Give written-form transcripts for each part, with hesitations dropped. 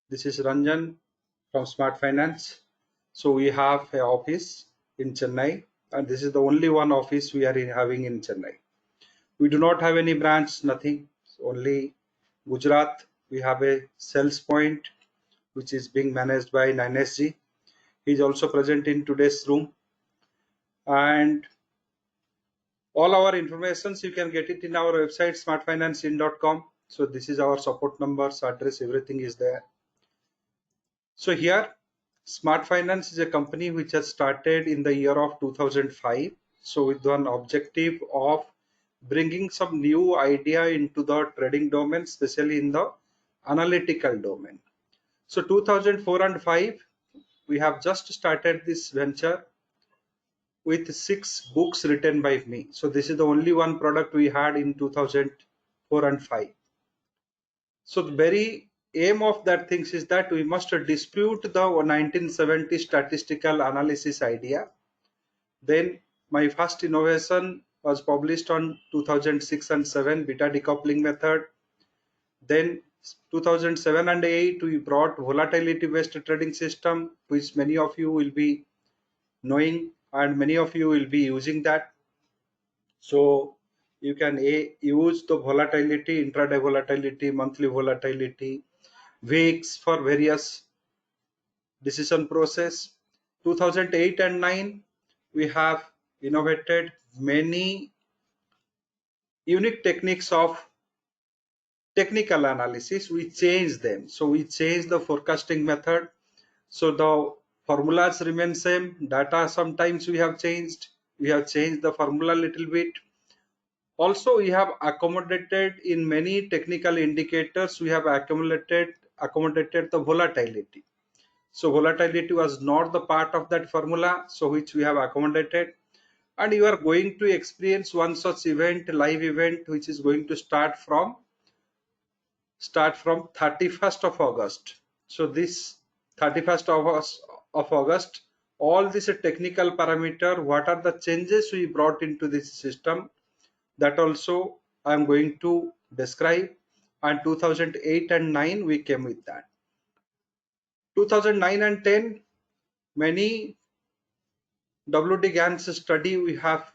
This is Ranjan from Smart Finance. So we have an office in Chennai, and this is the only one office we are having in Chennai. We do not have any branch, nothing. Only Gujarat. We have a sales point which is being managed by 9SG. He is also present in today's room, and all our informations you can get it in our website smartfinancing.com. So this is our support numbers, address, everything is there. So here, Smart Finance is a company which has started in the year of 2005. So with one objective of bringing some new idea into the trading domain, especially in the analytical domain. So 2004 and 5, we have just started this venture with 6 books written by me. So this is the only one product we had in 2004 and 5. So the very aim of that things is that we must dispute the 1970 statistical analysis idea. Then my first innovation was published on 2006 and 7 beta decoupling method. Then 2007 and 8 we brought volatility based trading system, which many of you will be knowing and many of you will be using that. So you can use the volatility, intraday volatility, monthly volatility, weeks for various decision process. 2008 and 9, we have innovated many unique techniques of technical analysis. We changed them. So we changed the forecasting method. So the formulas remain same. Data sometimes we have changed. We have changed the formula a little bit. Also, we have accommodated in many technical indicators. We have accommodated the volatility. So volatility was not the part of that formula, so which we have accommodated. And you are going to experience one such event, live event, which is going to start from 31st of August. So this 31st of August, all these technical parameter, what are the changes we brought into this system, that also I am going to describe. And 2008 and 9 we came with that. 2009 and 10, many WD GAN's study we have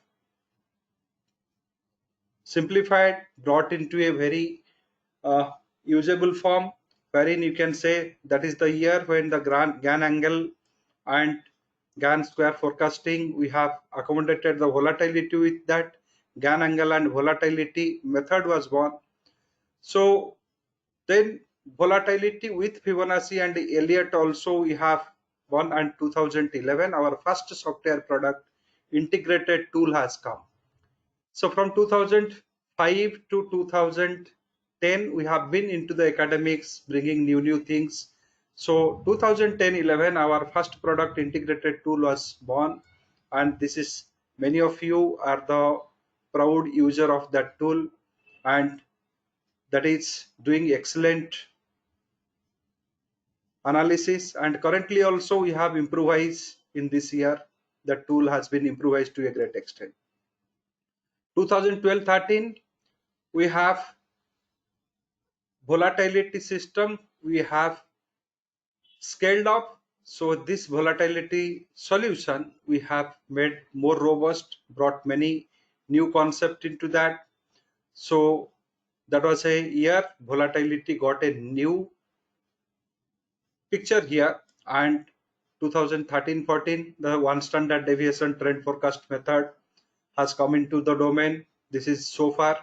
simplified, brought into a very usable form, wherein you can say that is the year when the GAN angle and GAN square forecasting, we have accommodated the volatility with that. GAN angle and volatility method was born. So then volatility with Fibonacci and Elliott also we have one, and 2011 our first software product integrated tool has come. So from 2005 to 2010 we have been into the academics bringing new things. So 2010-11 our first product integrated tool was born, and this is many of you are the proud user of that tool, and that is doing excellent analysis. And currently also we have improvised in this year. The tool has been improvised to a great extent. 2012-13 we have volatility system we have scaled up. So this volatility solution we have made more robust, brought many new concept into that. So that was a year volatility got a new picture here. And 2013-14 the one standard deviation trend forecast method has come into the domain. This is so far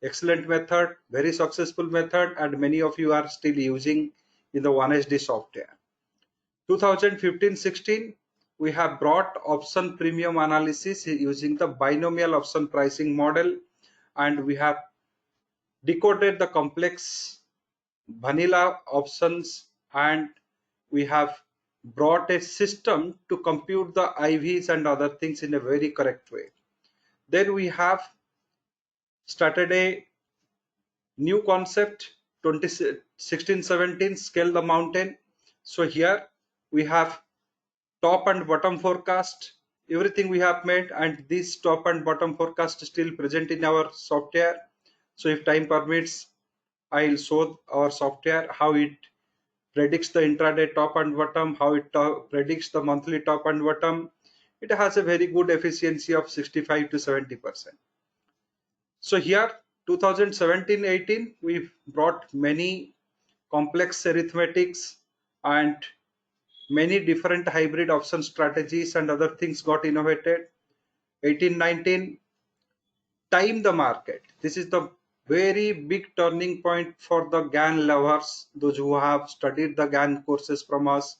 excellent method, very successful method, and many of you are still using in the 1HD software. 2015-16 we have brought option premium analysis using the binomial option pricing model, and we have decoded the complex vanilla options, and we have brought a system to compute the IVs and other things in a very correct way. Then we have started a new concept 2016-17 scale the mountain. So here we have top and bottom forecast, everything we have made, and this top and bottom forecast still present in our software. So if time permits I'll show our software how it predicts the intraday top and bottom, how it predicts the monthly top and bottom. It has a very good efficiency of 65 to 70%. So here 2017-18 we brought many complex arithmetics and many different hybrid option strategies and other things got innovated. 18-19, time the market. This is the very big turning point for the GAN lovers. Those who have studied the GAN courses from us,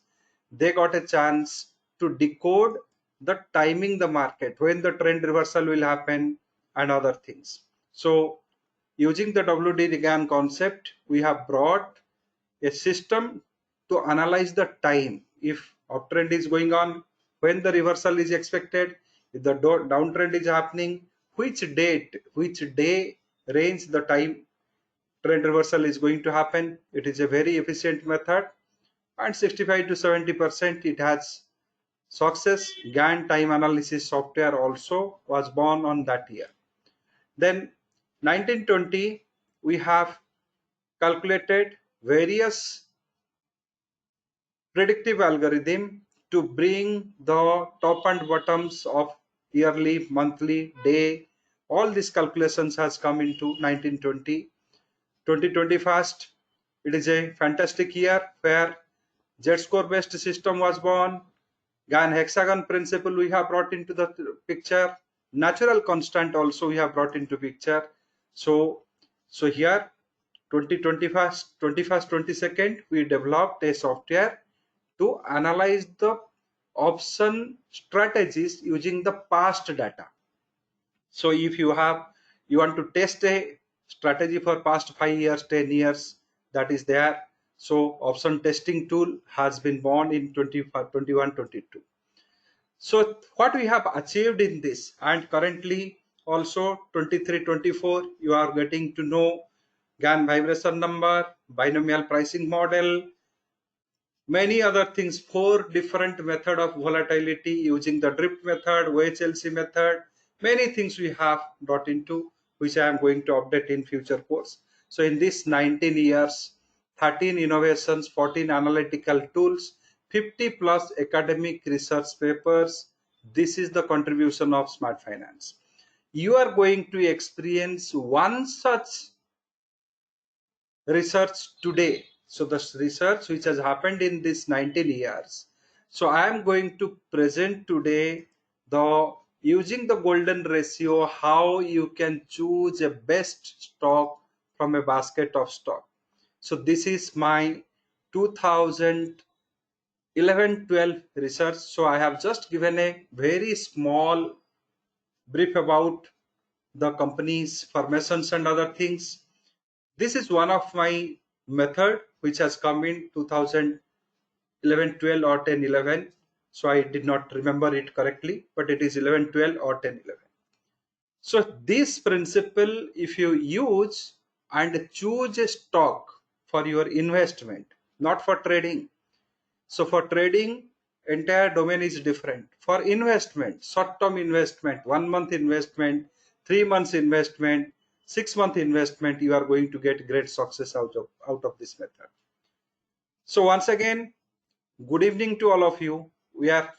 they got a chance to decode the timing the market, when the trend reversal will happen and other things. So using the WD GAN concept, we have brought a system to analyze the time. If uptrend is going on, when the reversal is expected, if the downtrend is happening, which date, which day range the time trend reversal is going to happen. It is a very efficient method, and 65 to 70% it has success. GAN time analysis software also was born on that year. Then 1920 we have calculated various predictive algorithm to bring the top and bottoms of yearly, monthly, day. All these calculations has come into 1920. 2021, it is a fantastic year where Z-score based system was born. GAN hexagon principle we have brought into the picture. Natural constant also we have brought into picture. So here 21st 22nd we developed a software to analyze the option strategies using the past data. So if you want to test a strategy for past 5 years, 10 years, that is there. So option testing tool has been born in 21, 22. So what we have achieved in this, and currently also 23, 24, you are getting to know GAN vibration number, binomial pricing model, many other things, 4 different method of volatility using the drift method, OHLC method, many things we have brought into, which I am going to update in future course. So in this 19 years, 13 innovations, 14 analytical tools, 50 plus academic research papers, this is the contribution of Smart Finance. You are going to experience one such research today. So the research which has happened in this 19 years. So I am going to present today the using the golden ratio, how you can choose a best stock from a basket of stock. So this is my 2011-12 research. So I have just given a very small brief about the company's formations and other things. This is one of my method which has come in 2011-12 or 10-11. So I did not remember it correctly, but it is 11-12 or 10-11. So this principle, if you use and choose a stock for your investment, not for trading. So for trading, entire domain is different. For investment, short-term investment, 1 month investment, 3 months investment, 6-month investment, you are going to get great success out of this method. So once again, good evening to all of you. We are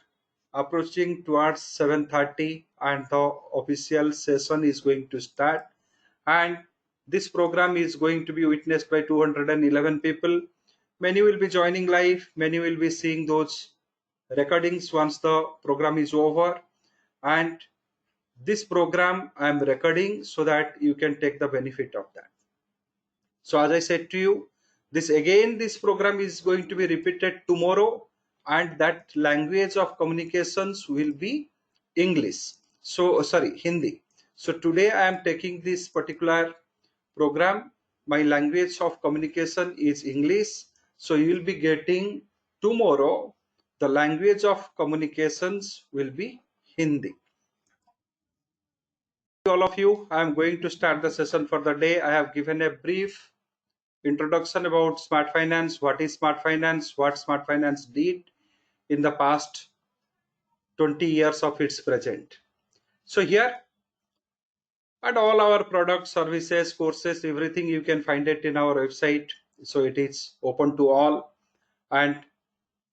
approaching towards 7:30 and the official session is going to start. And this program is going to be witnessed by 211 people. Many will be joining live, many will be seeing those recordings once the program is over. And this program I am recording so that you can take the benefit of that. So as I said to you, this program is going to be repeated tomorrow, and that language of communications will be English. So sorry, Hindi. So today I am taking this particular program. My language of communication is English. So you will be getting tomorrow the language of communications will be Hindi. All of you, I am going to start the session for the day. I have given a brief introduction about Smart Finance, what is Smart Finance, what Smart Finance did in the past 20 years of its present. So here, and all our products, services, courses, everything you can find it in our website. So it is open to all. and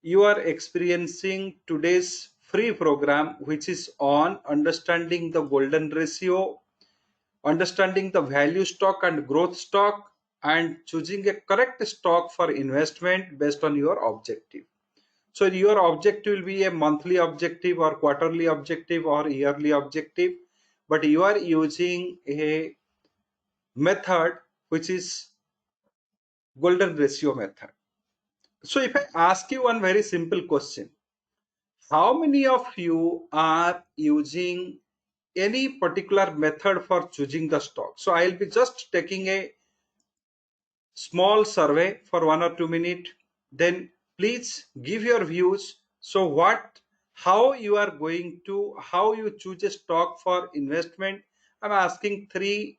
you are experiencing today's free program, which is on understanding the golden ratio, understanding the value stock and growth stock, and choosing a correct stock for investment based on your objective. So your objective will be a monthly objective or quarterly objective or yearly objective, but you are using a method which is golden ratio method. So if I ask you one very simple question, how many of you are using any particular method for choosing the stock? So I'll be just taking a small survey for 1 or 2 minutes. Then please give your views. So how you are going to, how you choose a stock for investment? I'm asking three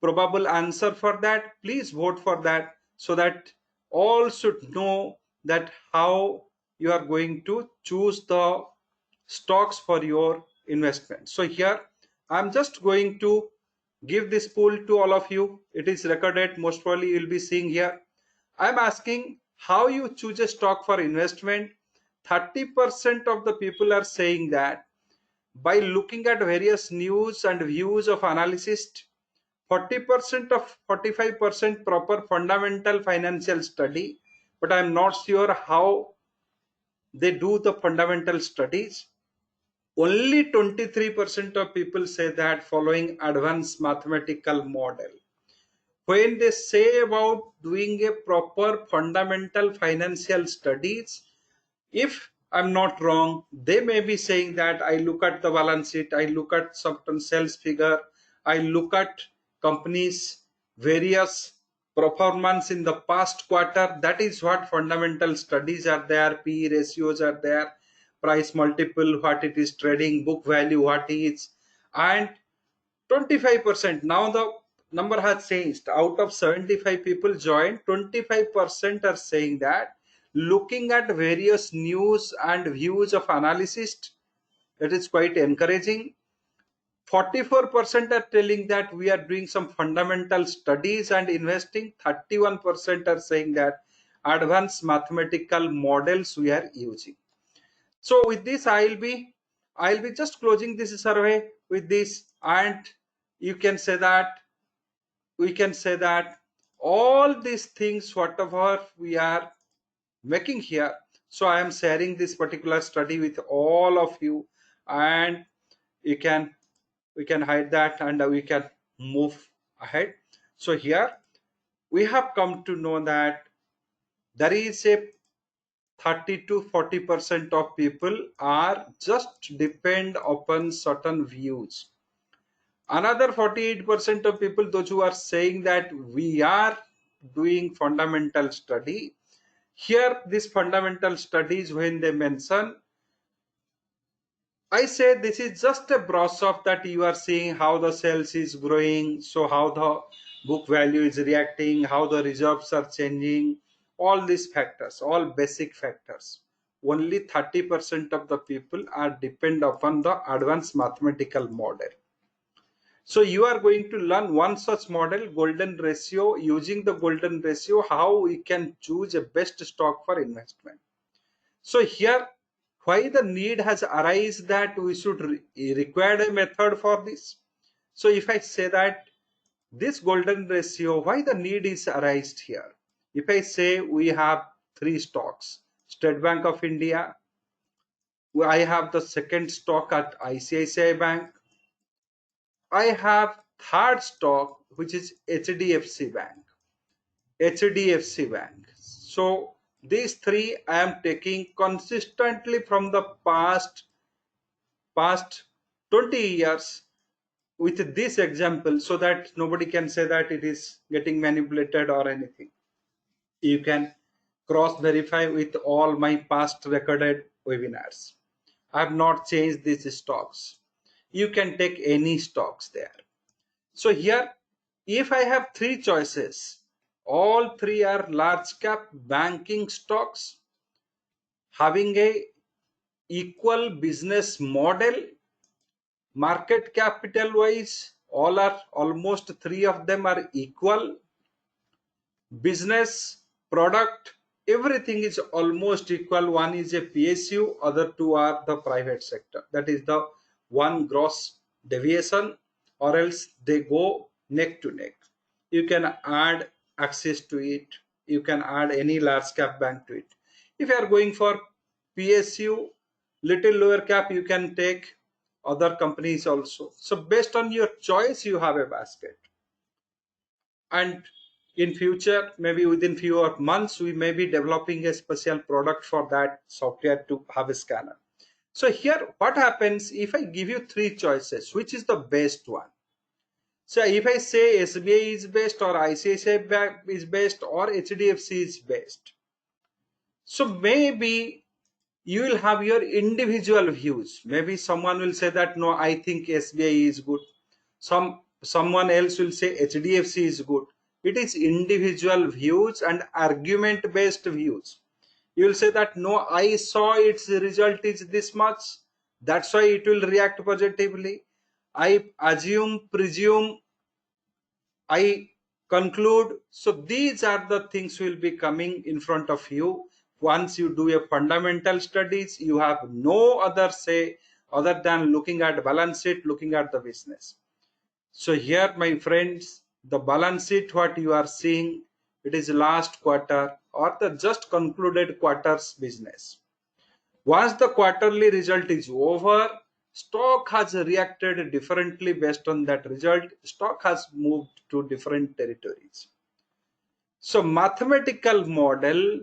probable answer for that. Please vote for that so that all should know that how you are going to choose the stocks for your investment. So here I'm just going to give this poll to all of you. It is recorded, most probably you'll be seeing here. I'm asking how you choose a stock for investment. 30% of the people are saying that by looking at various news and views of analysts. 40% of 45% proper fundamental financial study, but I'm not sure how they do the fundamental studies. Only 23% of people say that following advanced mathematical model. When they say about doing a proper fundamental financial studies, if I'm not wrong, they may be saying that I look at the balance sheet, I look at certain sales figure, I look at companies various performance in the past quarter. That is what fundamental studies are there, P ratios are there, price multiple, what it is trading, book value, what is, and 25%. Now the number has changed. Out of 75 people joined, 25% are saying that looking at various news and views of analysts, it is quite encouraging. 44% are telling that we are doing some fundamental studies and investing. 31% are saying that advanced mathematical models we are using. So with this I'll be just closing this survey with this, and you can say that we can say that all these things whatever we are making here, so I am sharing this particular study with all of you, and you can we can hide that and we can move ahead. So here we have come to know that there is a 30 to 40% of people are just depend upon certain views. Another 48% of people, those who are saying that we are doing fundamental study, here this fundamental studies when they mention, I say this is just a brush off that you are seeing how the sales is growing, so how the book value is reacting, how the reserves are changing, all these factors, all basic factors. Only 30% of the people are depend upon the advanced mathematical model. So you are going to learn one such model, golden ratio. Using the golden ratio, how we can choose a best stock for investment. So here, why the need has arisen that we should require a method for this. So if I say that this golden ratio, why the need is arised here? If I say we have three stocks, State Bank of India, I have the second stock at ICICI Bank, I have third stock which is HDFC Bank. HDFC Bank. So these three I am taking consistently from the past 20 years with this example, so that nobody can say that it is getting manipulated or anything. You can cross verify with all my past recorded webinars. I have not changed these stocks. You can take any stocks there. So here, if I have three choices, all three are large cap banking stocks having a equal business model, market capital wise, all are almost three of them are equal, business product everything is almost equal. One is a PSU, other two are the private sector. That is the one gross deviation, or else they go neck to neck. You can add access to it. You can add any large cap bank to it. If you are going for PSU, little lower cap, you can take other companies also. So based on your choice, you have a basket. And in future, maybe within few months, we may be developing a special product for that software to have a scanner. So here what happens, if I give you three choices, which is the best one? So if I say SBI is best, or ICICI Bank is best, or HDFC is best, so maybe you will have your individual views. Maybe someone will say that no, I think SBI is good. Someone else will say HDFC is good. It is individual views and argument based views. You will say that no, I saw its result is this much, that's why it will react positively. I assume, presume, I conclude. So these are the things will be coming in front of you. Once you do a fundamental studies, you have no other say other than looking at balance sheet, looking at the business. So here, my friends, the balance sheet what you are seeing, it is last quarter or the just concluded quarter's business. Once the quarterly result is over, stock has reacted differently based on that result. Stock has moved to different territories. So mathematical model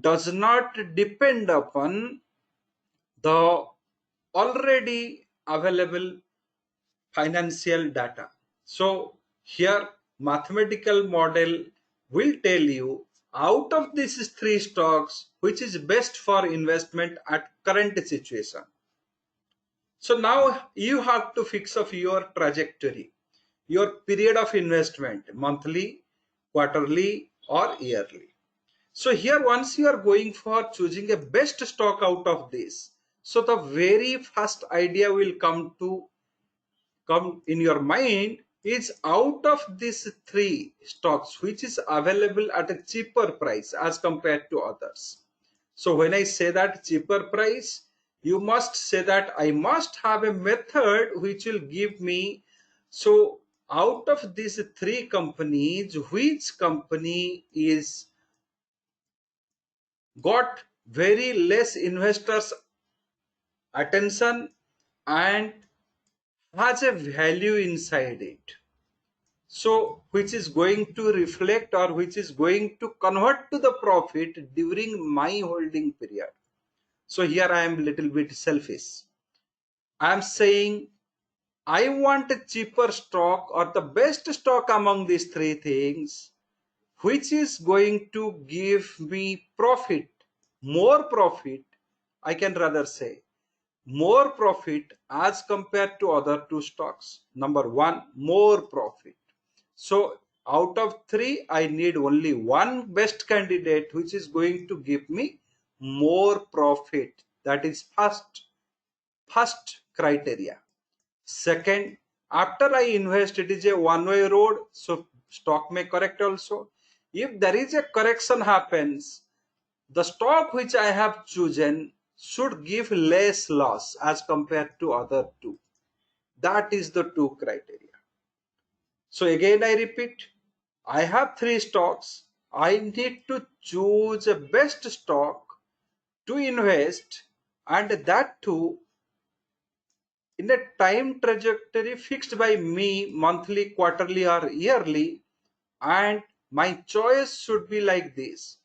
does not depend upon the already available financial data. So here mathematical model will tell you out of these three stocks which is best for investment at current situation. So now you have to fix up your trajectory, your period of investment, monthly, quarterly, or yearly. So here once you are going for choosing a best stock out of this, so the very first idea will come in your mind is out of these three stocks which is available at a cheaper price as compared to others. So when I say that cheaper price, you must say that I must have a method which will give me, so out of these three companies, which company is got very less investors attention and has a value inside it, so which is going to reflect or which is going to convert to the profit during my holding period. So here I am little bit selfish. I am saying I want a cheaper stock or the best stock among these three things which is going to give me profit, more profit, I can rather say more profit as compared to other two stocks. Number one, more profit. So out of three, I need only one best candidate which is going to give me more profit. That is first criteria. Second, after I invest, it is a one-way road, so stock may correct also. If there is a correction happens, the stock which I have chosen should give less loss as compared to other two. That is the two criteria. So again I repeat, I have three stocks. I need to choose a best stock to invest, and that too in a time trajectory fixed by me monthly, quarterly, or yearly. And my choice should be like this: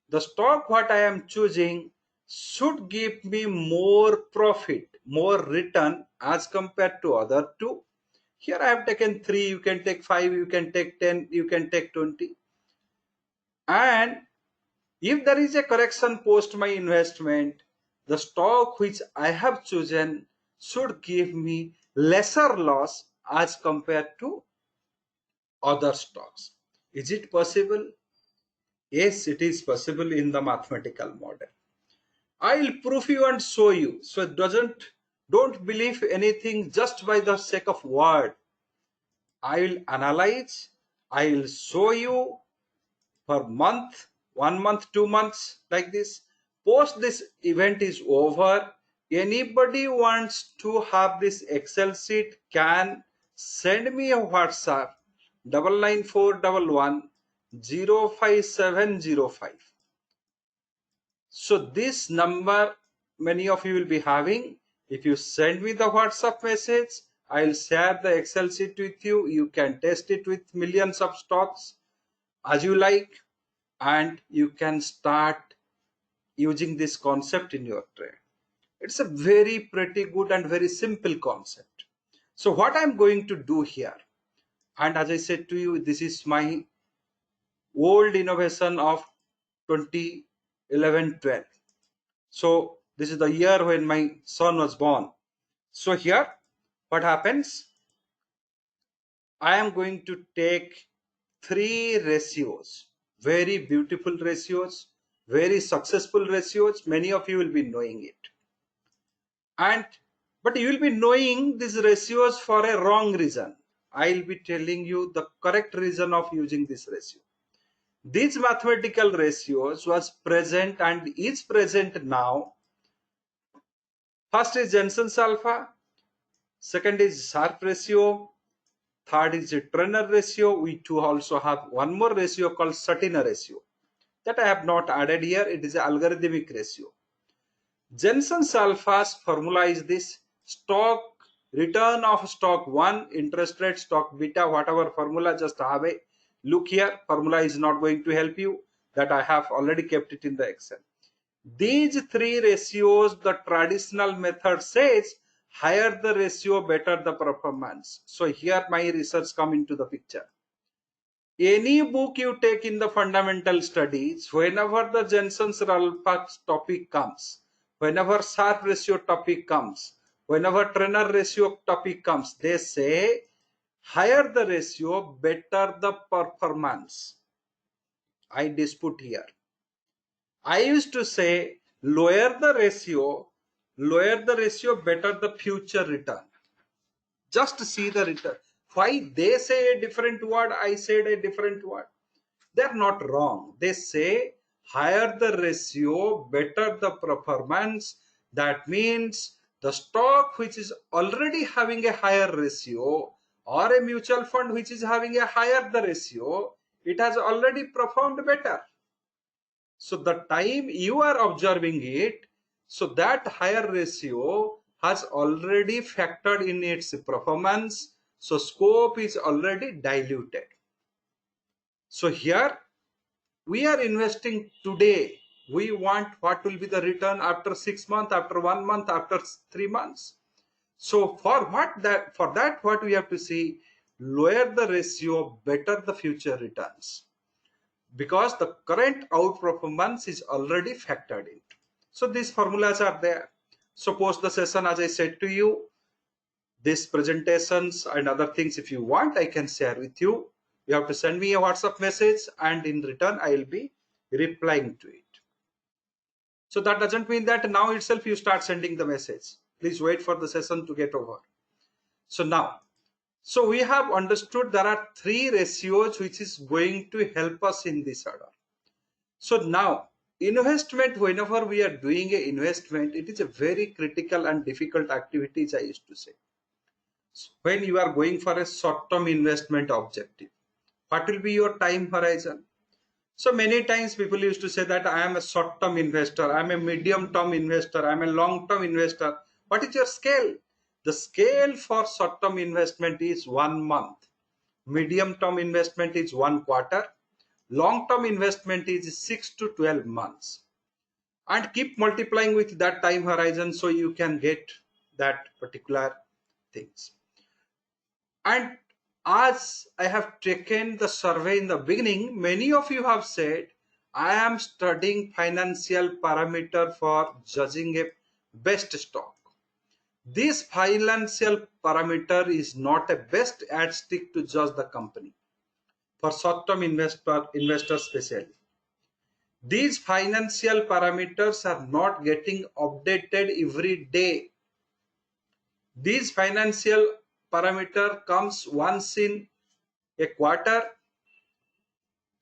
the stock what I am choosing should give me more profit, more return as compared to other two. Here I have taken three, you can take five, you can take 10, you can take 20. And if there is a correction post my investment, the stock which I have chosen should give me lesser loss as compared to other stocks. Is it possible? Yes, it is possible in the mathematical model. I'll prove you and show you. So don't believe anything just by the sake of word. I will analyze, I will show you per month, 1 month, 2 months, like this. Post this event is over, anybody wants to have this Excel sheet can send me a WhatsApp 99411 05705. So this number many of you will be having. If you send me the WhatsApp message, I'll share the Excel sheet with you. You can test it with millions of stocks as you like, and you can start using this concept in your trade. It's a very pretty good and very simple concept. So what I'm going to do here, and as I said to you, this is my old innovation of 2011-12. So this is the year when my son was born. So here what happens, I am going to take three ratios, very beautiful ratios, very successful ratios. Many of you will be knowing it. And but you will be knowing these ratios for a wrong reason. I'll be telling you the correct reason of using this ratio. These mathematical ratios was present and is present now. First is Jensen's alpha, second is Sharpe ratio, third is a Trenner ratio. We too also have one more ratio called Satina ratio that I have not added here. It is an algorithmic ratio. Jensen's alpha's formula is this: stock return of stock 1, interest rate, stock beta, whatever formula, just have a look here. Formula is not going to help you, that I have already kept it in the Excel. These three ratios, the traditional method says higher the ratio, better the performance. So here my research come into the picture. Any book you take in the fundamental studies, whenever the Jensen's alpha topic comes, whenever Sharpe ratio topic comes, whenever Trenner ratio topic comes, they say higher the ratio, better the performance. I dispute here. I used to say lower the ratio, better the future return. Just see the return. Why they say a different word, I said a different word. They're not wrong. They say higher the ratio, better the performance. That means the stock which is already having a higher ratio, or a mutual fund which is having a higher the ratio, it has already performed better. So the time you are observing it, so that higher ratio has already factored in its performance. So scope is already diluted. So here we are investing today. We want what will be the return after 6 months, after 1 month, after 3 months. So for that what we have to see, lower the ratio, better the future returns, because the current outperformance is already factored in. So these formulas are there. So post the session, as I said to you, these presentations and other things, if you want, I can share with you. You have to send me a WhatsApp message, and in return I will be replying to it. So that doesn't mean that now itself you start sending the message. Please wait for the session to get over. So now, so we have understood there are three ratios which is going to help us in this order. So now, investment, whenever we are doing an investment, it is a very critical and difficult activity, I used to say. When you are going for a short-term investment objective, what will be your time horizon? So many times people used to say that I am a short-term investor, I am a medium-term investor, I am a long-term investor. What is your scale? The scale for short-term investment is 1 month. Medium-term investment is 1 quarter. Long-term investment is 6 to 12 months. And keep multiplying with that time horizon so you can get that particular things. And as I have taken the survey in the beginning, many of you have said, I am studying financial parameter for judging a best stock. This financial parameter is not a best yardstick to judge the company for short-term investors especially. These financial parameters are not getting updated every day. These financial parameter comes once in a quarter.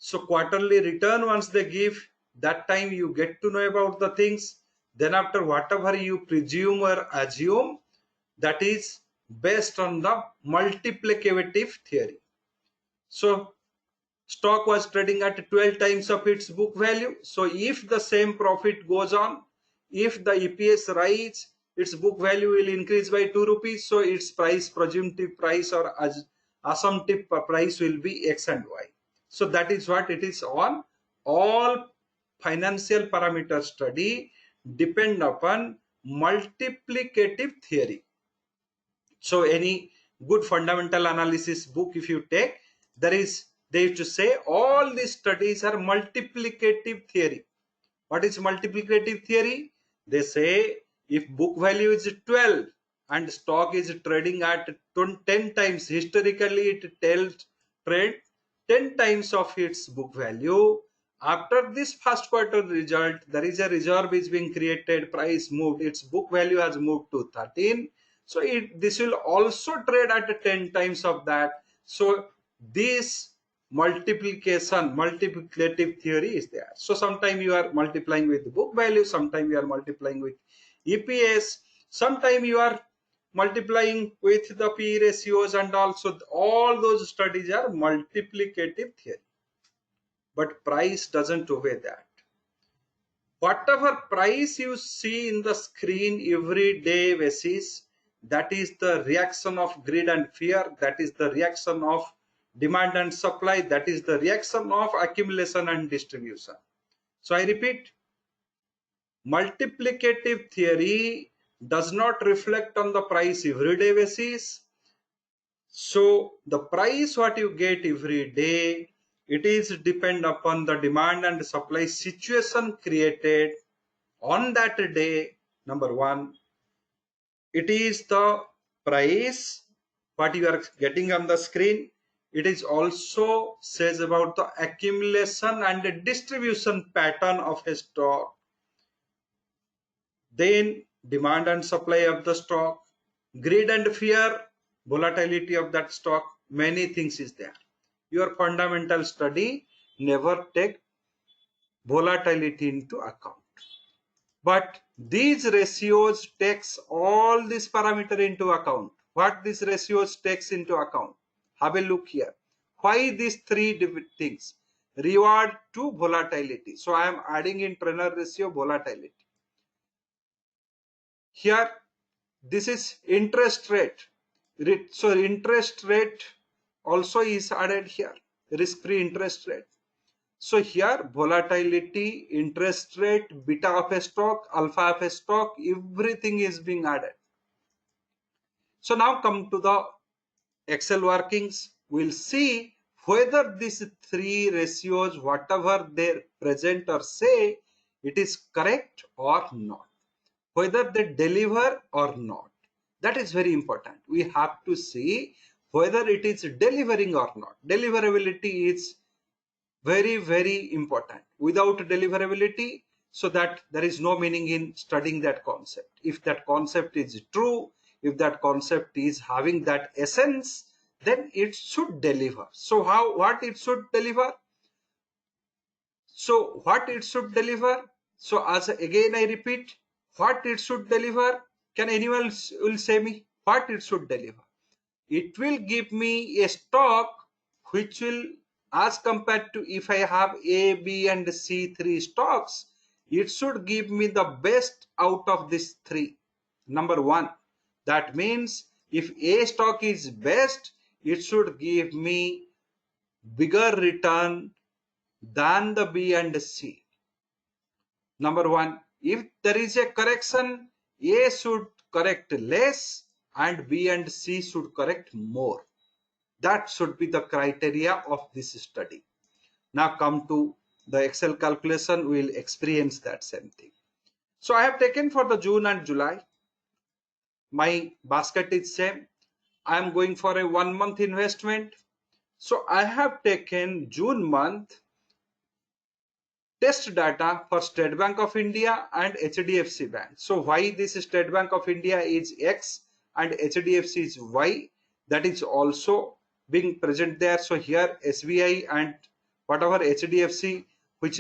So quarterly return, once they give, that time you get to know about the things. Then after, whatever you presume or assume, that is based on the multiplicative theory. So stock was trading at 12 times of its book value. So if the same profit goes on, if the EPS rise, its book value will increase by 2 rupees. So its price, presumptive price or assumptive price will be X and Y. So that is what it is on. All financial parameter study depend upon multiplicative theory. So any good fundamental analysis book, if you take, they used to say all these studies are multiplicative theory. What is multiplicative theory? They say if book value is 12 and stock is trading at 10 times, historically it tells trade 10 times of its book value. After this first quarter result, there is a reserve is being created, price moved, its book value has moved to 13. So this will also trade at 10 times of that. So this multiplicative theory is there. So sometime you are multiplying with the book value, sometime you are multiplying with EPS, sometime you are multiplying with the P ratios, and also all those studies are multiplicative theory. But price doesn't obey that. Whatever price you see in the screen every day basis, that is the reaction of greed and fear, that is the reaction of demand and supply, that is the reaction of accumulation and distribution. So I repeat, multiplicative theory does not reflect on the price everyday basis. So the price what you get every day, it is depend upon the demand and supply situation created on that day. Number one, it is the price what you are getting on the screen. It is also says about the accumulation and distribution pattern of a stock. Then demand and supply of the stock, greed and fear, volatility of that stock, many things is there. Your fundamental study never take volatility into account. But these ratios takes all these parameter into account. What these ratios takes into account? Have a look here. Why these three different things? Reward to volatility. So I am adding in trainer ratio volatility. Here, this is interest rate. So interest rate also is added here. Risk-free interest rate. So here volatility, interest rate, beta of a stock, alpha of a stock, everything is being added. So now come to the Excel workings. We'll see whether these three ratios, whatever they present or say, it is correct or not. Whether they deliver or not. That is very important. We have to see whether it is delivering or not. Deliverability is very, very important. Without deliverability, so that there is no meaning in studying that concept. If that concept is true, if that concept is having that essence, then it should deliver. So what it should deliver? So what it should deliver? So as again I repeat, what it should deliver? Can anyone will say me what it should deliver? It will give me a stock which will, as compared to if I have A, B and C three stocks, it should give me the best out of these three. Number one, that means if A stock is best, it should give me bigger return than the B and C. Number one, if there is a correction, A should correct less and B and C should correct more. That should be the criteria of this study. Now come to the Excel calculation, we will experience that same thing. So I have taken for the June and July. My basket is same. I am going for a 1 month investment. So I have taken June month test data for State Bank of India and HDFC Bank. So why this State Bank of India is X and HDFC is Y, that is also being present there. So here SBI and Whatever HDFC which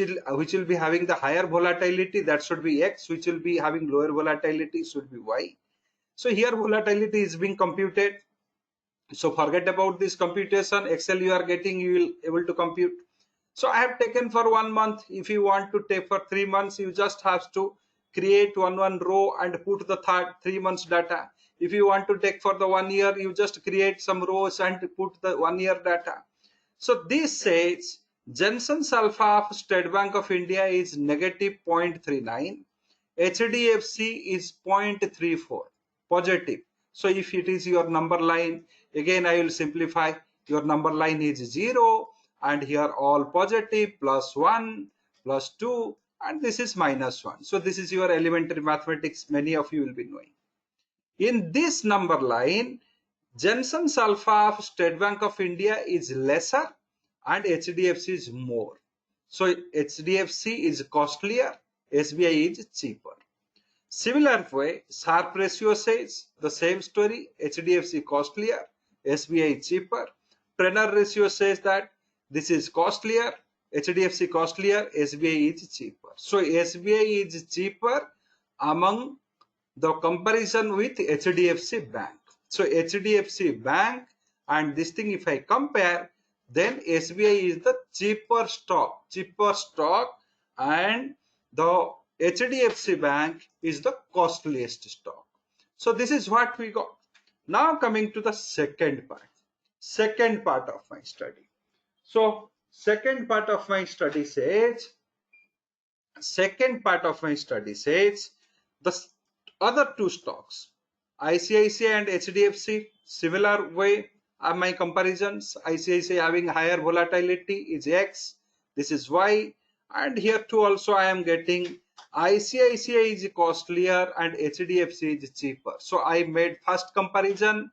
will be having the higher volatility, that should be X. Which will be having lower volatility should be Y. So here volatility is being computed. So forget about this computation. Excel you are getting, you will able to compute. So I have taken for 1 month. If you want to take for 3 months, you just have to create one row and put the 3 months data. If you want to take for the 1 year, you just create some rows and put the 1 year data. So this says Johnson's Alpha of State Bank of India is negative 0.39. HDFC is 0.34 positive. So if it is your number line, again I will simplify. Your number line is 0 and here all positive, +1, +2, and this is -1. So this is your elementary mathematics, many of you will be knowing. In this number line, Johnson's Alpha of State Bank of India is lesser and HDFC is more. So HDFC is costlier, SBI is cheaper. Similar way, Sharpe ratio says the same story. HDFC costlier, SBI cheaper. Preneur ratio says that this is costlier, HDFC costlier, SBI is cheaper. So SBI is cheaper among the comparison with HDFC Bank. So HDFC Bank and this thing, if I compare, then SBI is the cheaper stock, and the HDFC Bank is the costliest stock. So this is what we got. Now coming to the second part of my study. So second part of my study says the other two stocks, ICICI and HDFC, similar way are my comparisons. ICICI having higher volatility is X, this is Y, and here too also I am getting ICICI is costlier and HDFC is cheaper. So I made first comparison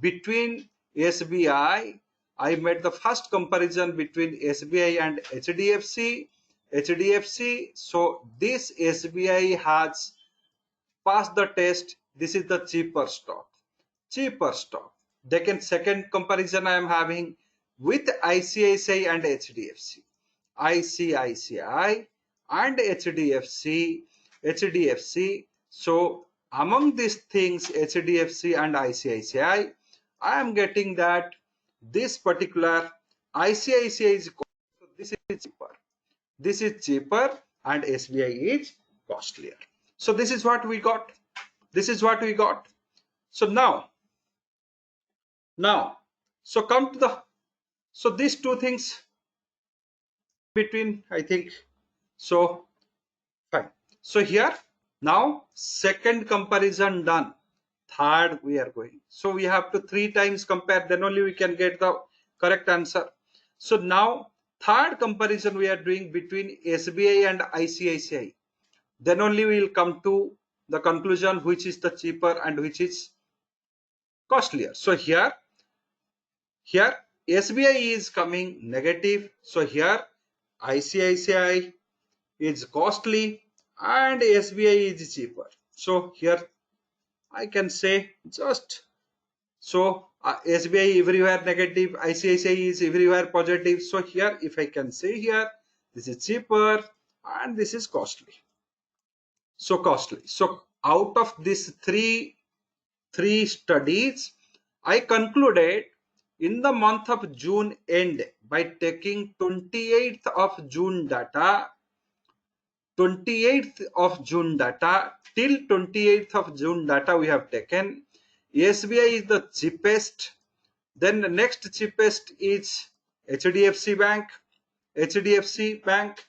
between SBI. I made the first comparison between SBI and HDFC. So this SBI has passed the test. This is the cheaper stock. Second comparison I am having with ICICI and HDFC. ICICI and HDFC. So among these things, HDFC and ICICI, I am getting that this particular ICICI is this is cheaper and SBI is costlier. So this is what we got. So now, so come to the, so these two things between, I think, so fine. So here now second comparison done, third we are going. So we have to 3 times compare, then only we can get the correct answer. So now third comparison we are doing between SBI and ICICI. Then only we will come to the conclusion which is the cheaper and which is costlier. So here SBI is coming negative. So here ICICI is costly and SBI is cheaper. So here I can say just, so SBI everywhere negative, ICICI is everywhere positive. So here if I can say here, this is cheaper and this is costly. So costly. So out of these three studies, I concluded in the month of June end by taking 28th of June data, till 28th of June data we have taken. SBI is the cheapest. Then the next cheapest is HDFC Bank,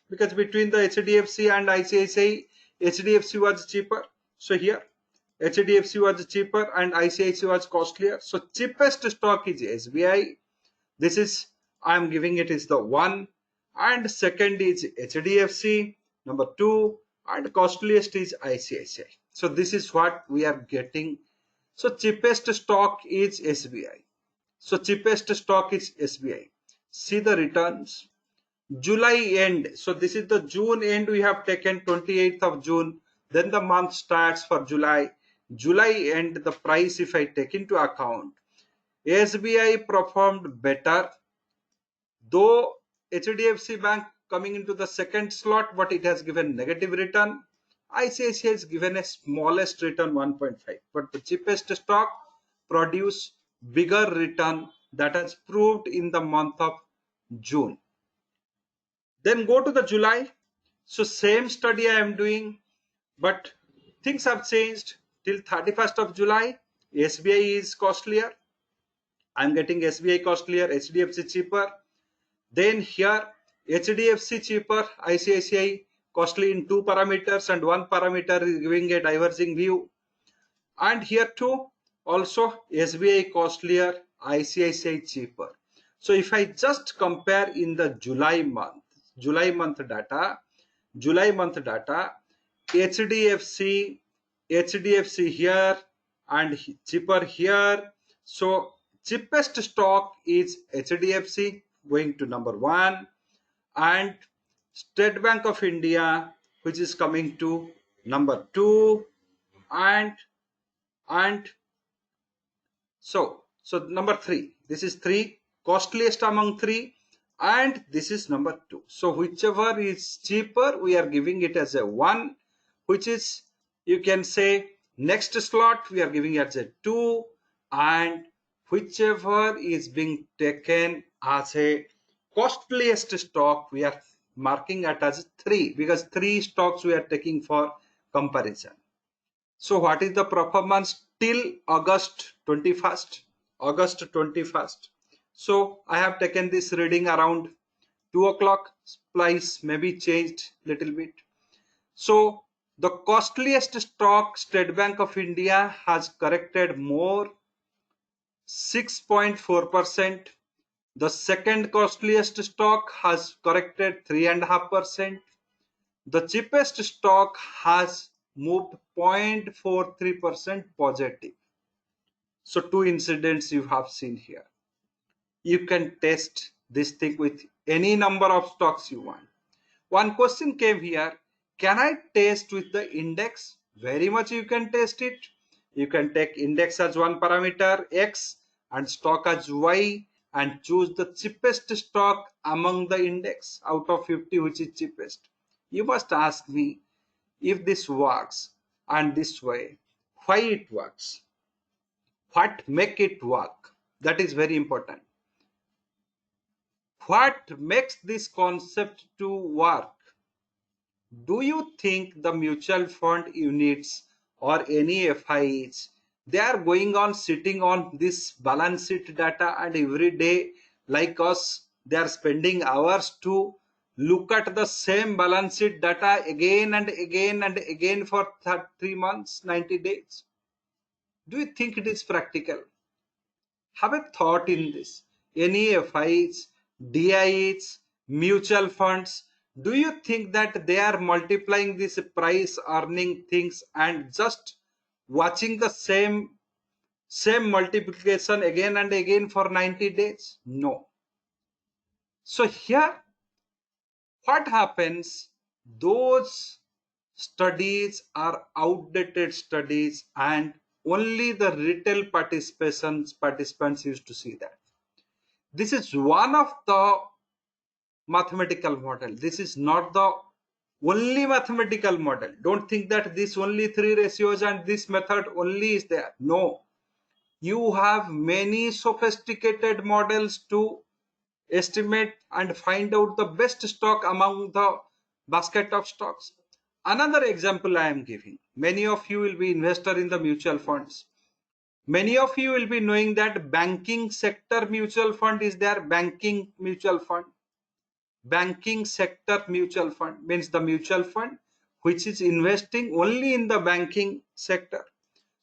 because between the HDFC and ICICI, HDFC was cheaper. So here HDFC was cheaper and ICICI was costlier. So cheapest stock is SBI. This is, I am giving it is the 1, and second is HDFC, number 2, and costliest is ICICI. So this is what we are getting. So cheapest stock is SBI. See the returns. July end. So this is the June end. We have taken 28th of June. Then the month starts for July. July end, the price if I take into account, SBI performed better, though HDFC Bank coming into the second slot, but it has given negative return. ICICI has given a smallest return 1.5, but the cheapest stock produce bigger return, that has proved in the month of June. Then go to the July. So same study I am doing, but things have changed. Till 31st of July, SBI is costlier. I'm getting SBI costlier, HDFC cheaper. Then here HDFC cheaper, ICICI costly in two parameters, and one parameter is giving a diverging view. And here too also SBI costlier, ICICI cheaper. So if I just compare in the July month data, HDFC here and cheaper here. So cheapest stock is HDFC going to number 1, and State Bank of India, which is coming to number 2, and so number 3. This is 3, costliest among 3, and this is number 2. So whichever is cheaper, we are giving it as a 1, which is, you can say, next slot we are giving it as a 2, and whichever is being taken as a costliest stock, we are marking it as 3, because 3 stocks we are taking for comparison. So what is the performance till August 21st? August 21st. So I have taken this reading around 2 o'clock. Price maybe changed little bit. So the costliest stock, State Bank of India, has corrected more, 6.4%. The second costliest stock has corrected 3.5%. The cheapest stock has moved 0.43% positive. So two incidents you have seen here. You can test this thing with any number of stocks you want. One question came here, can I test with the index? Very much you can test it. You can take index as one parameter X and stock as Y, and choose the cheapest stock among the index out of 50, which is cheapest. You must ask me, if this works and this way, why it works? What make it work? That is very important. What makes this concept to work? Do you think the mutual fund units or any FIs, they are going on sitting on this balance sheet data, and every day like us, they are spending hours to look at the same balance sheet data again and again and again for 3 months, 90 days? Do you think it is practical? Have a thought in this. Any FIs, DIs, mutual funds, do you think that they are multiplying this price earning things and just watching the same multiplication again and again for 90 days? No. So here what happens, those studies are outdated studies, and only the retail participants used to see that. This is one of the mathematical model. This is not the only mathematical model. Don't think that this only 3 ratios and this method only is there. No, you have many sophisticated models to estimate and find out the best stock among the basket of stocks. Another example I am giving, many of you will be investor in the mutual funds. Many of you will be knowing that banking sector mutual fund is there. Banking mutual fund. Banking sector mutual fund means the mutual fund which is investing only in the banking sector.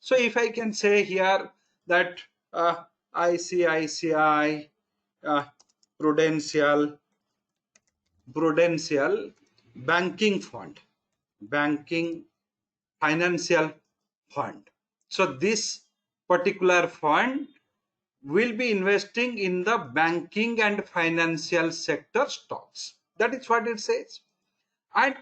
So if I can say here that ICICI, Prudential banking fund, banking financial fund. So this particular fund will be investing in the banking and financial sector stocks. That is what it says. And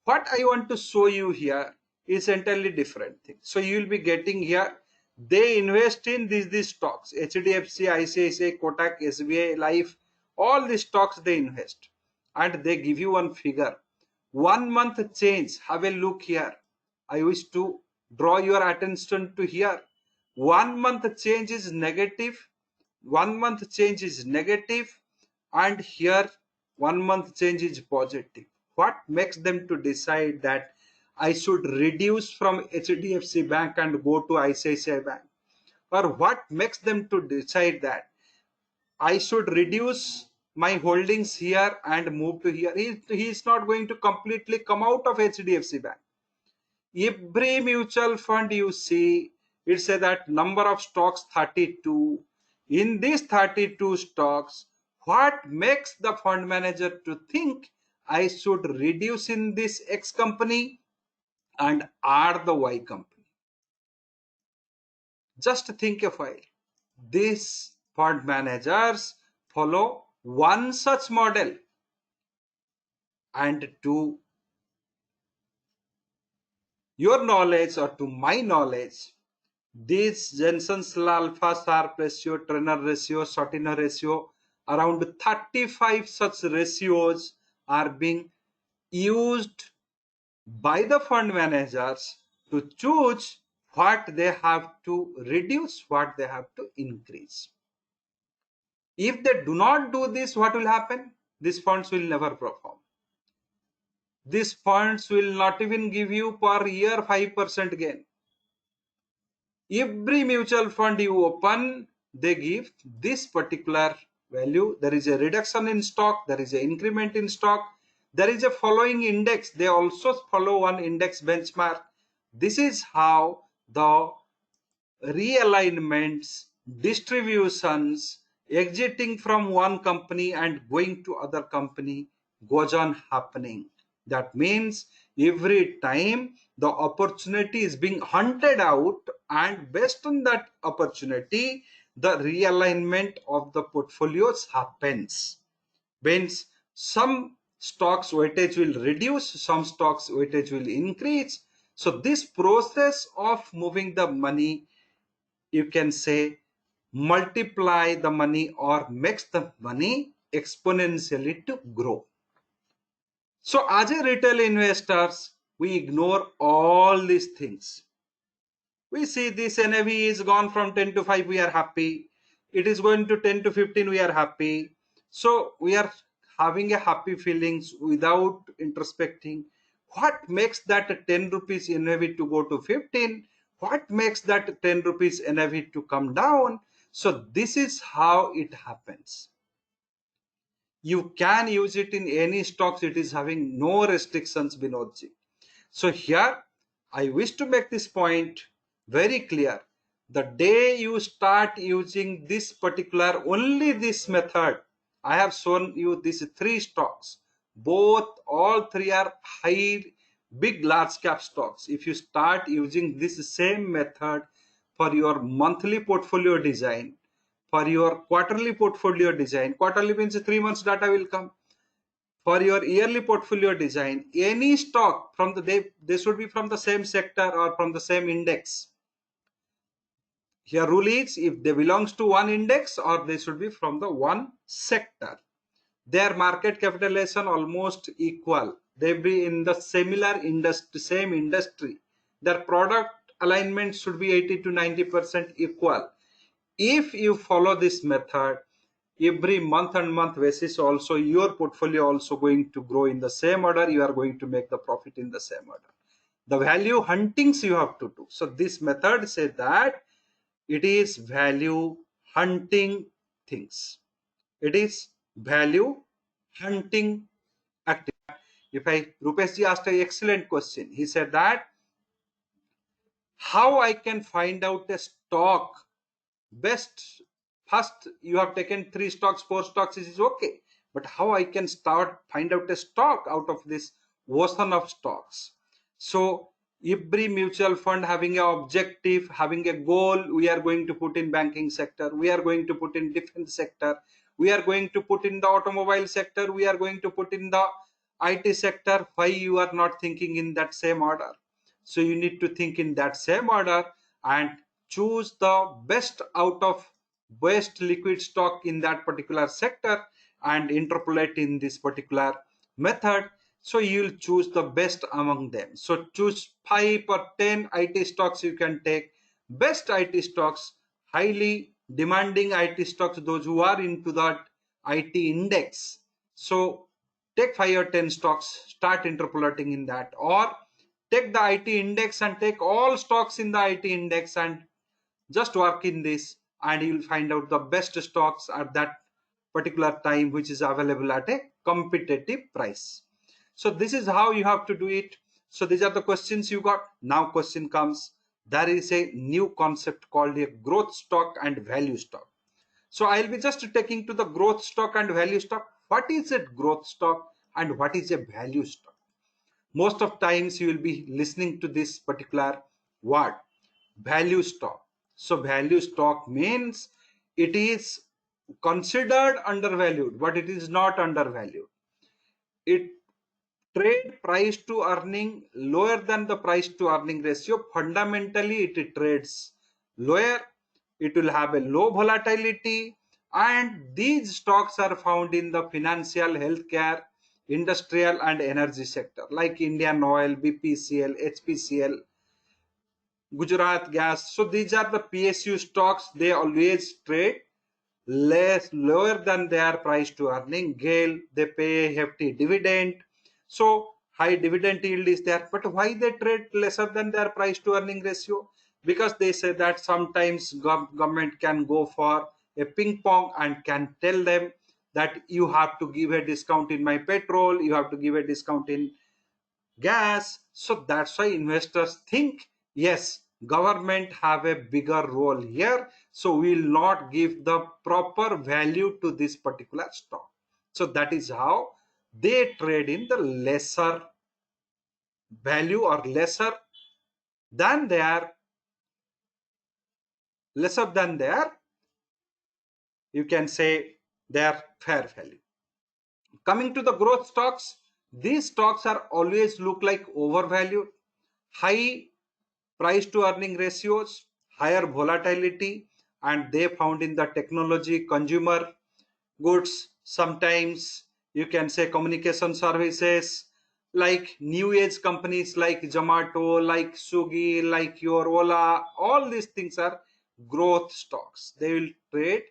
what I want to show you here is entirely different thing. So you will be getting here, they invest in these stocks, HDFC, ICICI, Kotak, SBI Life, all these stocks they invest. and they give you one figure. 1 month change, have a look here. I wish to draw your attention to here. 1 month change is negative. 1 month change is negative, and here 1 month change is positive. What makes them to decide that I should reduce from HDFC Bank and go to ICICI Bank? Or what makes them to decide that I should reduce my holdings here and move to here? He is not going to completely come out of HDFC Bank. Every mutual fund you see, it says that number of stocks 32. In these 32 stocks, what makes the fund manager to think I should reduce in this X company and add the Y company? Just think a while. These fund managers follow one such model, and to your knowledge or to my knowledge, these Jensen's alpha Sharpe ratio, Turner ratio, Sortino ratio, around 35 such ratios are being used by the fund managers to choose what they have to reduce, what they have to increase. If they do not do this, what will happen? These funds will never perform. These funds will not even give you per year 5% gain. Every mutual fund you open, they give this particular value. There is a reduction in stock, there is an increment in stock, there is a following index. They also follow one index benchmark. This is how the realignments, distributions, exiting from one company and going to other company goes on happening. That means every time the opportunity is being hunted out, and based on that opportunity, the realignment of the portfolios happens. Means some stocks weightage will reduce, some stocks weightage will increase. So this process of moving the money, you can say, multiply the money or makes the money exponentially to grow. So as a retail investors, we ignore all these things. We see this NAV is gone from 10 to 5, we are happy. It is going to 10 to 15, we are happy. So we are having a happy feelings without introspecting. What makes that 10 rupees NAV to go to 15? What makes that 10 rupees NAV to come down? So this is how it happens. You can use it in any stocks. It is having no restrictions, Binodji. So here I wish to make this point very clear. The day you start using this particular, only this method, I have shown you these three stocks. All three are high, big, large cap stocks. If you start using this same method for your monthly portfolio design, for your quarterly portfolio design, quarterly means 3 months data will come. For your yearly portfolio design, any stock from they should be from the same sector or from the same index. Here rule is if they belongs to one index or they should be from the one sector. Their market capitalization almost equal. They be in the similar industry, same industry. Their product alignment should be 80 to 90% equal. If you follow this method, every month and month basis also your portfolio also going to grow in the same order. You are going to make the profit in the same order. The value huntings you have to do. So this method says that it is value hunting things. It is value hunting activity. If Rupesh ji asked an excellent question. He said that how I can find out a stock best. First you have taken 3 stocks, 4 stocks, is okay, but how I can find out a stock out of this ocean of stocks? So every mutual fund having an objective, having a goal, we are going to put in banking sector, we are going to put in defense sector, we are going to put in the automobile sector, we are going to put in the IT sector. Why you are not thinking in that same order? So you need to think in that same order and choose the best out of best liquid stock in that particular sector and interpolate in this particular method. So you'll choose the best among them. So choose 5 or 10 IT stocks you can take. Best IT stocks, highly demanding IT stocks, those who are into that IT index. So take 5 or 10 stocks, start interpolating in that, or take the IT index and take all stocks in the IT index and just work in this, and you will find out the best stocks at that particular time which is available at a competitive price. So this is how you have to do it. So these are the questions you got. Now question comes, there is a new concept called a growth stock and value stock. So I'll be just taking to the growth stock and value stock. What is a growth stock and what is a value stock? Most of times you will be listening to this particular word, value stock. So value stock means it is considered undervalued, but it is not undervalued. It trade price to earning lower than the price to earning ratio. Fundamentally it trades lower, it will have a low volatility, and these stocks are found in the financial, healthcare, industrial and energy sector like Indian Oil, BPCL, HPCL, Gujarat Gas. So these are the PSU stocks. They always trade lower than their price to earning. GAIL, they pay a hefty dividend. So high dividend yield is there. But why they trade lesser than their price to earning ratio? Because they say that sometimes government can go for a ping pong and can tell them that you have to give a discount in my petrol, you have to give a discount in gas. So that's why investors think, yes, government have a bigger role here, so we will not give the proper value to this particular stock. So that is how they trade in the lesser value, or than their lesser than their, you can say, their fair value. Coming to the growth stocks, these stocks are always look like overvalued, high price to earning ratios, higher volatility, and they found in the technology, consumer goods, sometimes you can say communication services, like new age companies like Zomato, like Swiggy, like your Ola. All these things are growth stocks. They will trade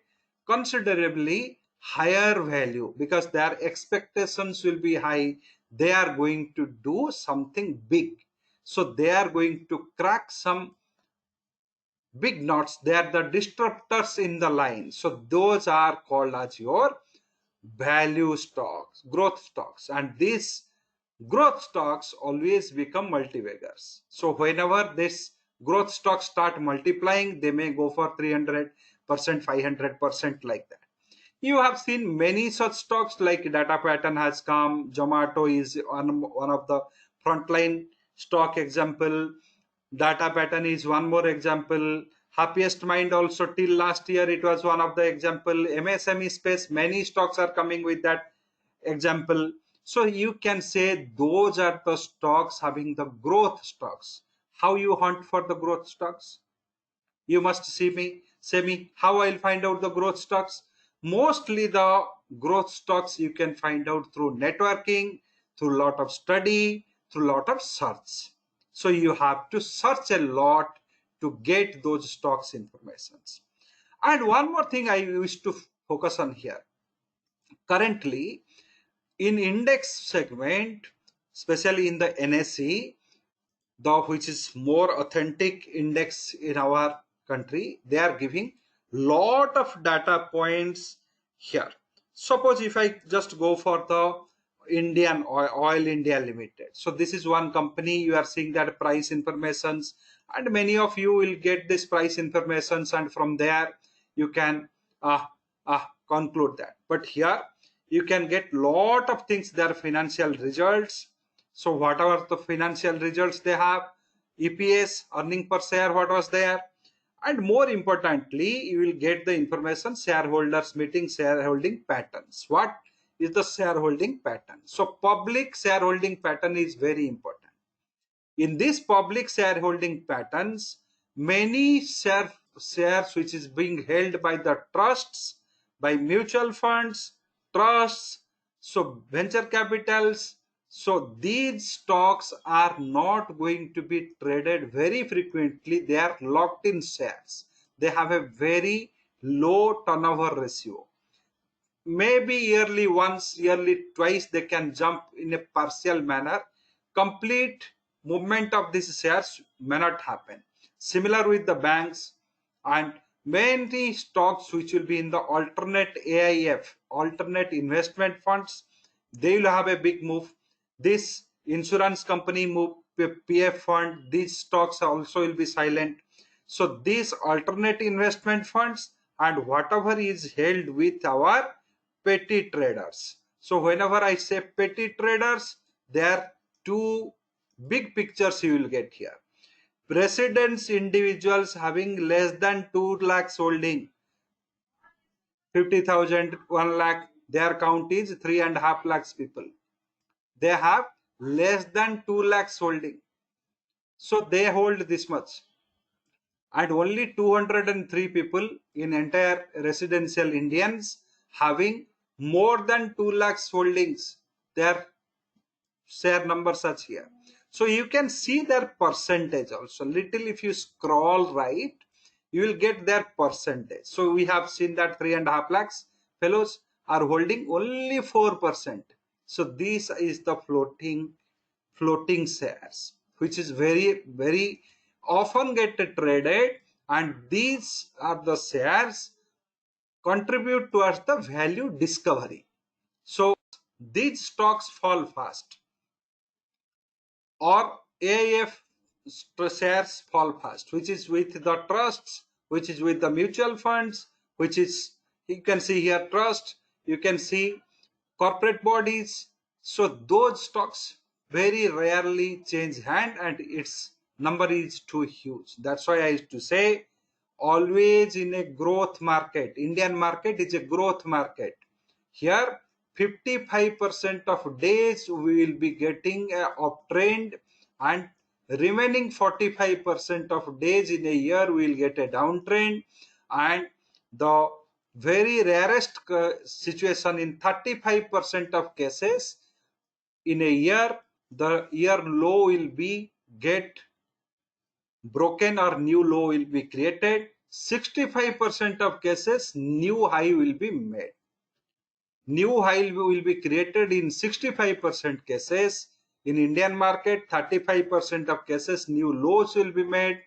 considerably higher value because their expectations will be high. They are going to do something big, so they are going to crack some big knots. They are the disruptors in the line. So those are called as your value stocks, growth stocks. And these growth stocks always become multi-baggers. So whenever this growth stocks start multiplying, they may go for 300%, 500% like that. You have seen many such stocks like Data Pattern has come. Zomato is one of the frontline stock example. Data Pattern is one more example. Happiest Mind also, till last year it was one of the example. MSME space, many stocks are coming with that example. So you can say those are the stocks having the growth stocks. How you hunt for the growth stocks? You must say me how I'll find out the growth stocks. Mostly the growth stocks you can find out through networking, through lot of study, through lot of search. So you have to search a lot to get those stocks informations. And one more thing I wish to focus on here. Currently, in index segment, especially in the NSE, the which is more authentic index in our country, they are giving lot of data points here. Suppose if I just go for the Indian Oil India Limited. So this is one company. You are seeing that price informations, and many of you will get this price informations, and from there you can uh, conclude that. But here you can get lot of things. Their financial results. So whatever the financial results they have, EPS, earning per share, what was there, and more importantly, you will get the information shareholders meeting, shareholding patterns. What is the shareholding pattern? So public shareholding pattern is very important. In this public shareholding patterns, many shares which is being held by the trusts, by mutual funds, trusts, so venture capitals. So these stocks are not going to be traded very frequently. They are locked in shares. They have a very low turnover ratio. Maybe yearly once, yearly twice, they can jump in a partial manner. Complete movement of these shares may not happen. Similar with the banks and many stocks which will be in the alternate AIF, alternate investment funds, they will have a big move. This insurance company move, PF fund, these stocks also will be silent. So these alternate investment funds and whatever is held with our petty traders. So whenever I say petty traders, there are two big pictures you will get here. Residents, individuals having less than 2 lakhs holding, 50,000, 1 lakh, their count is 3.5 lakhs people. They have less than 2 lakhs holding. So they hold this much. And only 203 people in entire residential Indians having more than 2 lakhs holdings. Their share numbers are here. So you can see their percentage also. Little if you scroll right, you will get their percentage. So we have seen that 3.5 lakhs fellows are holding only 4%. So this is the floating shares, which is very often get traded, and these are the shares contribute towards the value discovery. So these stocks fall fast, or AIF shares fall fast, which is with the trusts, which is with the mutual funds, which is, you can see here trust, you can see corporate bodies. So those stocks very rarely change hand and its number is too huge. That's why I used to say always in a growth market, Indian market is a growth market. Here 55% of days we will be getting a uptrend, and remaining 45% of days in a year we will get a downtrend. And the very rarest situation, in 35% of cases in a year, the year low will be get broken or new low will be created. 65% of cases new high will be made. New high will be created in 65% cases. In Indian market, 35% of cases new lows will be made,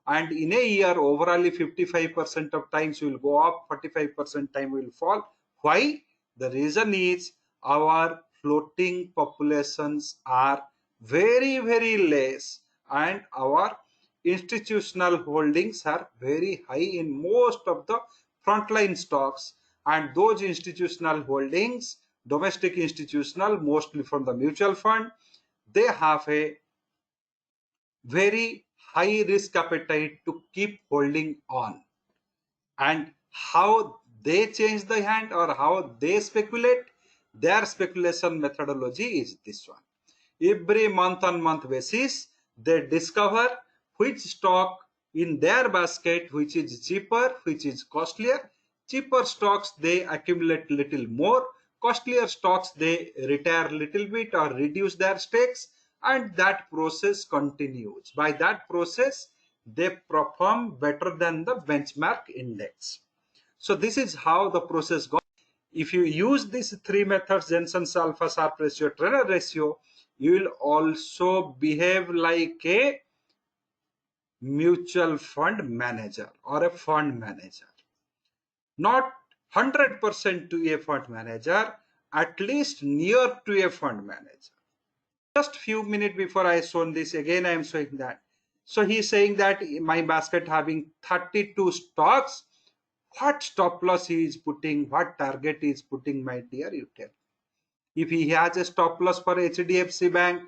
and in a year overall 55% of times will go up, 45% time will fall. Why? The reason is our floating populations are very less, and our institutional holdings are very high in most of the frontline stocks. And those institutional holdings, domestic institutional, mostly from the mutual fund, they have a very high risk appetite to keep holding on. And how they change the hand or how they speculate, their speculation methodology is this one. Every month on month basis, they discover which stock in their basket which is cheaper, which is costlier. Cheaper stocks they accumulate little more, costlier stocks they retire little bit or reduce their stakes, and that process continues. By that process they perform better than the benchmark index. So this is how the process goes. If you use these three methods, Jensen's alpha, Sharpe ratio, Treynor ratio, you will also behave like a mutual fund manager or a fund manager. Not 100% to a fund manager, at least near to a fund manager. Just few minutes before I shown this, again I am showing that. So he is saying that my basket having 32 stocks. What stop loss he is putting, what target he is putting, my dear, you tell. If he has a stop loss for HDFC Bank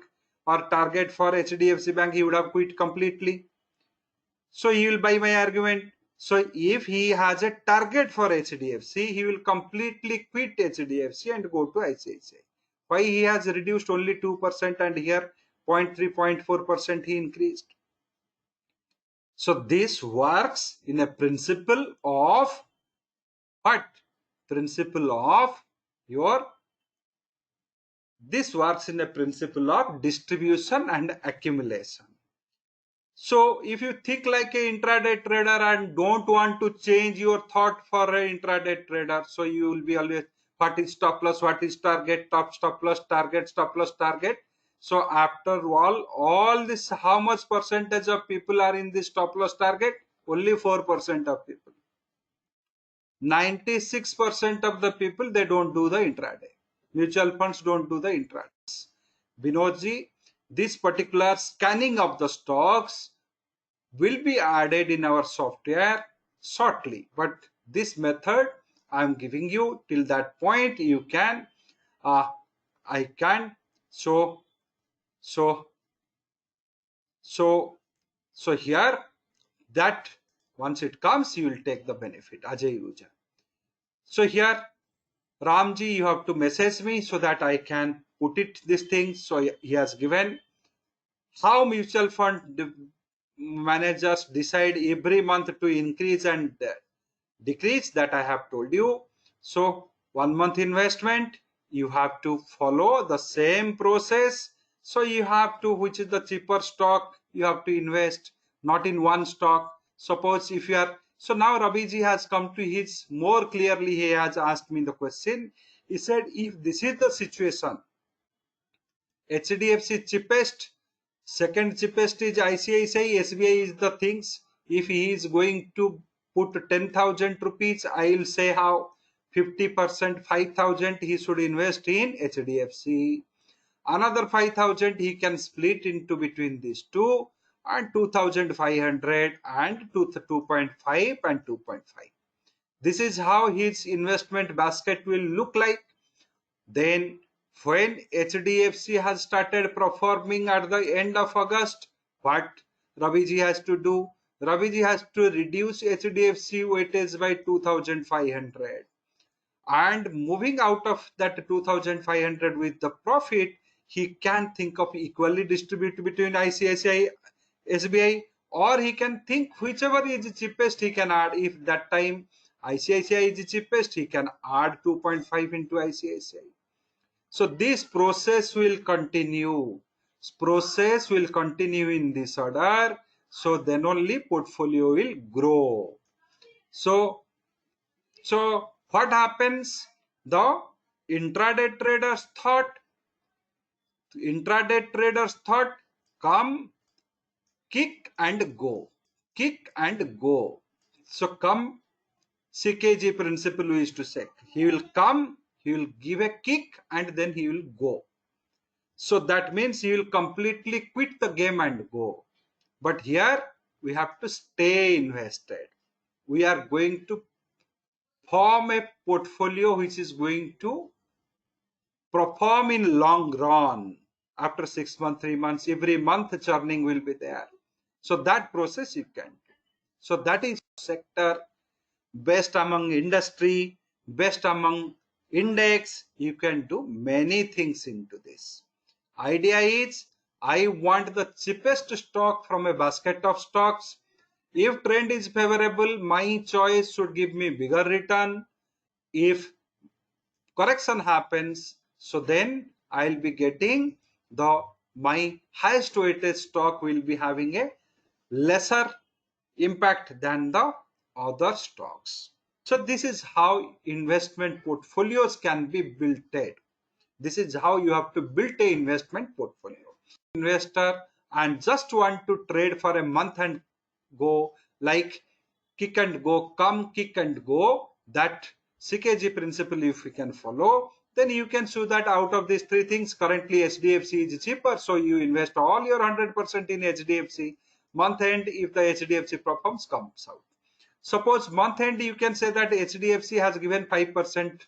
or target for HDFC Bank, he would have quit completely. So he will buy my argument. So if he has a target for HDFC, he will completely quit HDFC and go to ICICI. Why he has reduced only 2% and here 0.3, 0.4% he increased? So this works in a principle of what? Principle of this works in a principle of distribution and accumulation. So if you think like a intraday trader and don't want to change your thought for an intraday trader, so you will be always what is stop loss, what is target, top stop loss, target, stop loss, target. So after all this, how much percentage of people are in this stop loss target? Only 4% of people. 96% of the people, they don't do the intraday. Mutual funds don't do the intraday. Binodji, this particular scanning of the stocks will be added in our software shortly, but this method I am giving you till that point you can I can so so so so here that once it comes you will take the benefit. Ajay Uja. So here Ramji, you have to message me so that I can put it this thing. So he has given how mutual fund managers decide every month to increase and decrease, that I have told you. So 1 month investment, you have to follow the same process. So you have to, which is the cheaper stock, you have to invest, not in one stock. Suppose if you are, so now Rabiji has come to his more clearly, he has asked me the question. He said, if this is the situation, HDFC cheapest, second cheapest is ICICI, SBI is the things. If he is going to put 10,000 rupees, I will say how 50%, 5,000 he should invest in HDFC. Another 5,000 he can split into between these two, and 2,500 and 2.5 and 2.5. This is how his investment basket will look like. Then when HDFC has started performing at the end of August, what Raviji has to do? Raviji has to reduce HDFC weightage by 2,500. And moving out of that 2,500 with the profit, he can think of equally distribute between ICICI, SBI, or he can think whichever is cheapest he can add. If that time ICICI is cheapest, he can add 2.5 into ICICI. So this process will continue. Process will continue in this order. So then only portfolio will grow. So what happens? The intraday traders thought come, kick and go, kick and go. So come, CKG principle we used to say. He will come, he will give a kick, and then he will go. So that means he will completely quit the game and go. But here we have to stay invested. We are going to form a portfolio which is going to perform in long run. After 6 months, 3 months, every month churning will be there. So that process you can do. So that is sector, best among industry, best among index. You can do many things into this. Idea is, I want the cheapest stock from a basket of stocks. If trend is favorable, my choice should give me bigger return. If correction happens, so then I'll be getting my highest weighted stock will be having a lesser impact than the other stocks. So this is how investment portfolios can be built. This is how you have to build a investment portfolio. Investor and just want to trade for a month and go, like kick and go, come, kick and go, that CKG principle if you can follow, then you can show that out of these three things, currently HDFC is cheaper, so you invest all your 100% in HDFC. Month end, if the HDFC performs, comes out. Suppose month end, you can say that HDFC has given 5%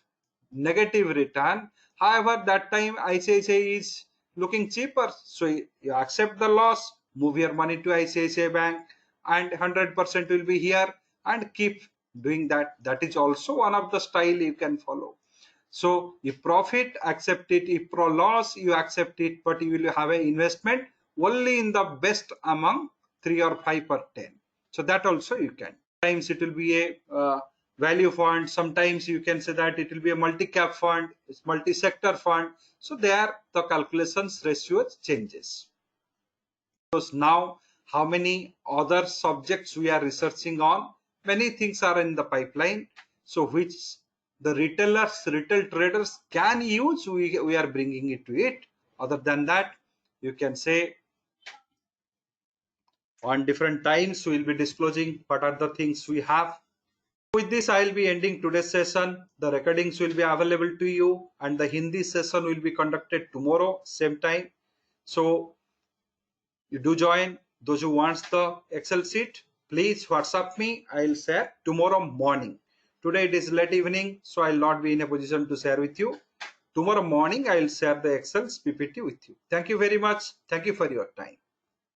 negative return. However, that time ICICI is looking cheaper. So you accept the loss, move your money to ICICI Bank, and 100% will be here, and keep doing that. That is also one of the style you can follow. So if profit, accept it. If loss, you accept it, but you will have an investment only in the best among 3 or 5 or 10. So that also you can. Times it will be a value fund. Sometimes you can say that it will be a multi-cap fund, it's multi-sector fund. So there the calculations ratios changes. Because now how many other subjects we are researching on, many things are in the pipeline, so which the retail traders can use, we are bringing it to it. Other than that, you can say on different times we will be disclosing what are the things we have. With this, I will be ending today's session. The recordings will be available to you, and the Hindi session will be conducted tomorrow, same time. So you do join. Those who wants the Excel sheet, please WhatsApp me. I'll share tomorrow morning. Today it is late evening, so I'll not be in a position to share with you. Tomorrow morning, I'll share the Excel's PPT with you. Thank you very much. Thank you for your time.